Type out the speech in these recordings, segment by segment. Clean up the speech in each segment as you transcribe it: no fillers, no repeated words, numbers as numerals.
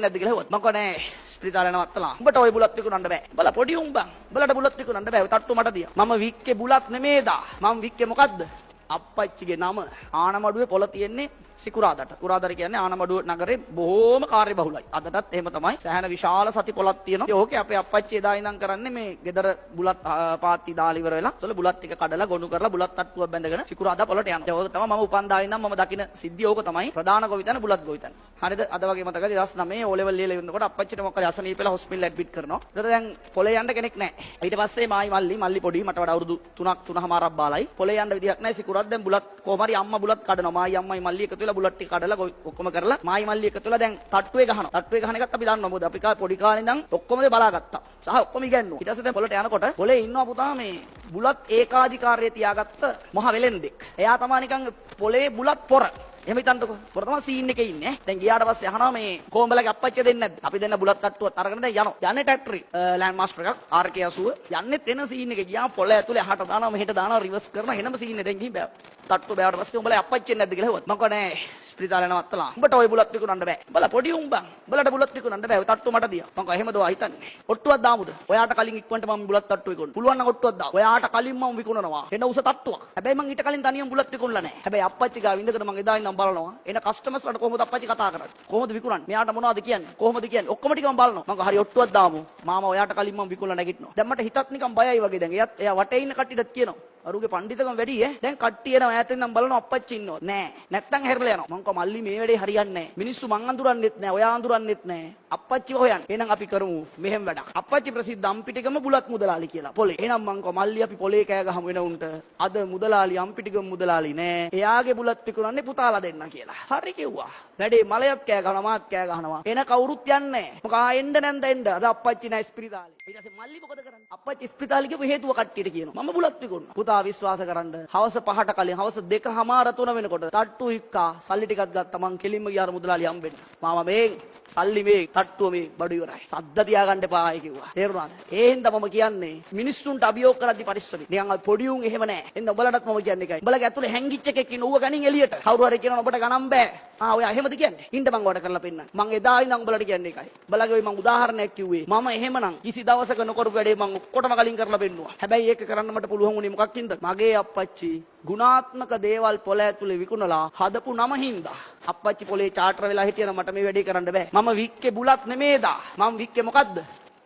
නැද්ද කියලා හෙව්වත් මම කනේ ස්පිරිතාලේ නවත්තලා. උඹට ওই බුලත් විකුණන්න බෑ. බල පොඩි උඹන්. බලට බුලත් විකුණන්න බෑ. තට්ටු මට දියා. මම වික්කේ බුලත් නෙමේදා. මම වික්කේ මොකද්ද? අප්පච්චිගේ නම ආනමඩුවේ පොළ තියෙන්නේ සිකුරාදට. කුරාදර කියන්නේ ආනමඩුව නගරේ බොහෝම කාර්යබහුලයි. අදටත් එහෙම තමයි. සෑහෙන විශාල සති පොළක් තියෙනවා. ඒකේ අපේ අප්පච්චි එදා ඉඳන් කරන්නේ මේ ගෙදර බුලත් පාත්ති දාලා ඉවර වෙලා ඒතල බුලත් ටික කඩලා ගොනු කරලා බුලත් තට්ටුවක් බැඳගෙන සිකුරාදා පොළට යනවා. ඒක තමයි මම උපන්දා ඉඳන් මම දකින සිද්ධිය ඕක තමයි. ප්‍රධාන ගොවිතැන බුලත් ගොවිතැන. හරිද? අද වගේ මතකද 2009 O level ලියලා ඉන්නකොට අප්පච්චිට මොකද අසනීප වෙලා හොස්පිටල් ඇඩ්මිට් කරනවා. ඒතර දැන් පොළේ යන්න කෙනෙක් නැහැ. ඊට පස්සේ මල්ලි පොඩි මට වඩා අවුරුදු 3ක් බාලයි. පොළේ යන්න විදිහක් නැහැ. සිකුරාද දැන් බුලත් කොහොම හරි අම්මා බුලත් කඩනවා. මායි අම්මයි මල්ලි එකතු වෙලා බුලත් ටික කඩලා ඔක්කොම කරලා මායි මල්ලි එකතු වෙලා දැන් තට්ටුවේ ගහනවා. තට්ටුවේ ගහන එකත් අපි දන්නවා. මොකද අපි පොඩි කාලේ ඉඳන් ඔක්කොම දේ බලාගත්තා. සහ ඔක්කොම ඉගෙනුවා. ඊට පස්සේ දැන් පොළට යනකොට පොළේ ඉන්නවා පුතා මේ බුලත් ඒකාධිකාරයේ තියාගත්ත මහ වෙලෙන්දෙක්. එයා තමයි නිකන් පොළේ බුලත් පොර. එහෙම හිතන්නකෝ. පොර තමයි සීන් එකේ ඉන්නේ. දැන් ගියාට පස්සේ අහනවා මේ කොඹලගේ අප්පච්චි දෙන්නේ නැද්ද? අපි දෙන්න බුලත් තට්ටුවත් අරගෙන දැන් යනවා. යන්නේ ට්‍රැක්ටරි ලෑන්ඩ් මාස්ටර් එකක් RK80 යන්නෙත් එන සීන් එකේ ගියාම පොළ ඇතුලේ අහට දානවා මෙහෙට දානවා රිවර්ස් කරනවා එනම සීන් එක දැන් ගිහින් බෑ. තට්ටුව බෑවට පස්සේ උඹලා අප්පච්චි නැද්ද කියලා හෙව්වත්. මම කනේ ස්පිරිතාලේ නවත්තලා. උඹට ওই බුලත් විකුණන්න බෑ. බල පොඩි උඹන්. බලට බුලත් විකුණන්න බෑ. ඔය තට්ටුව මට දියා. මම කව එහෙමද ඔයා හිතන්නේ? ඔට්ටුවක් දාමුද? ඔයාට කලින් ඉක්මනට මම බුලත් තට්ටුව විකුණනවා. පුළුවන් නම් ඔට්ටුවක් දාන්න. ඔයාට කලින් මම විකුණනවා. එන උස තට්ටුවක්. හැබැයි මම ඊට කලින් තනියම බුලත් විකුණලා නැහැ. හැබැයි අප්පච්චි ගාව ඉඳගෙන මම එදා ඉඳන් බලනවා. එන කස්ටමර්ස් වලට කොහොමද අප්පච්චි කතා කරන්නේ? කොහොමද විකුණන්නේ? මෙයාට මොනවද කියන්නේ? කොහොමද කියන්නේ? ඔක්කොම ටික මම බලනවා. මම හරි ඔට්ටුවක් දාමු. මාමා ඔයාට කලින් මම විකුණලා නැගිටිනවා. දැන් මට හිතත් නිකන් බයයි වගේ දැන්. එයා වටේ ඉන්න කට්ටියටත් කියනවා. අරුගේ පඬිතකම වැඩි ඈ. දැන් කට්ටිය එනවා ඈතින් නම් බලනවා අප්පච්චි ඉන්නවද? නෑ. නැත්තම් හැරලා යනවා. මං කව මල්ලි මේ වැඩේ හරියන්නේ නෑ. මිනිස්සු මං අඳුරන්නෙත් නෑ. ඔයා අඳුරන්නෙත් නෑ. අප්පච්චිව හොයන්න. එහෙනම් අපි කරමු මෙහෙම වැඩක්. අප්පච්චි ප්‍රසිද්ධ අම්පිටිගම බුලත් මුදලාලි කියලා. පොලේ. එහෙනම් මං කව මල්ලි අපි පොලේ කෑ ගහමු වෙන උන්ට. අද මුදලාලි අම්පිටිගම මුදලාලි නෑ. එයාගේ බුලත් විකුණන්නේ පුතාලා දෙන්න කියලා. හරි කිව්වා. වැඩේ මලයත් කෑ ගහනවා මාත් කෑ ගහනවා. එන කවුරුත් යන්නේ නෑ. මොකා එන්න නැන්ද එන්න. අද අප්පච්චි නෑ ස්පිරිතාලේ. ඊට පස්සේ මල්ලි මොකද කරන්නේ? අප්පච්චි ස්පිරිතාලේ කියපු හේතුව කට්ටියට කියනවා. මම බුලත් විකුණනවා. පුතා විශ්වාස කරන්න. හවස 5ට කලින් හවස 2:00 වෙනකොට තට්ටු හික්කා සල්ලි ටිකක් ගත්තා මං කෙලින්ම ගියාර මුදලාලි හම්බෙන්න. මාමා මේ සල්ලි මේ තට්ටුව මේ බඩු ඉවරයි. සද්ද තියාගන්න එපා ආයි කිව්වා. තේරුණාද? ඒ හින්දා මම කියන්නේ මිනිස්සුන්ට අභියෝග කරද්දි පරිස්සමයි. නිකන් පොඩි උන් එහෙම නෑ. එහෙනම් ඔබලටත් මම කියන්නේ එකයි. ඔබලගේ ඇතුලේ හැංගිච්ච එකෙක් ඉන්න ඌව ගනින් එළියට. කවුරු හරි කියනවා ඔබට ගණන් බෑ. ඔයා එහෙමද කියන්නේ? ඉන්න මං ඔයාලට කරලා පෙන්නන්න. මං එදා ඉඳන් ඔබලට කියන්නේ එකයි. ඔබලගේ ඔය මං උදාහරණයක් කිව්වේ. මම එහෙමනම් කිසි දවසක නොකරපු වැඩේ මං ඔක්කොටම කලින් කරලා පෙන්නුවා. හැබැයි ඒක කරන්න මට පුළුවන් වුණේ මොකක්ද? මගේ අප්පච්චි ගුණාත්මක දේවල් පොළ ඇතුලේ විකුණලා හදපු නම හින්දා. අප්පච්චි පොලේ චාටර් වෙලා හිටියනම් මට මේ වැඩේ කරන්න බෑ. මම වික්කේ බුලත් නෙමේදා. මම වික්කේ මොකද්ද?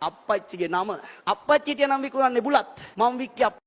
අප්පච්චිගේ නම. අප්පච්චි හිටියනම් විකුණන්නේ බුලත්. මම වික්කේ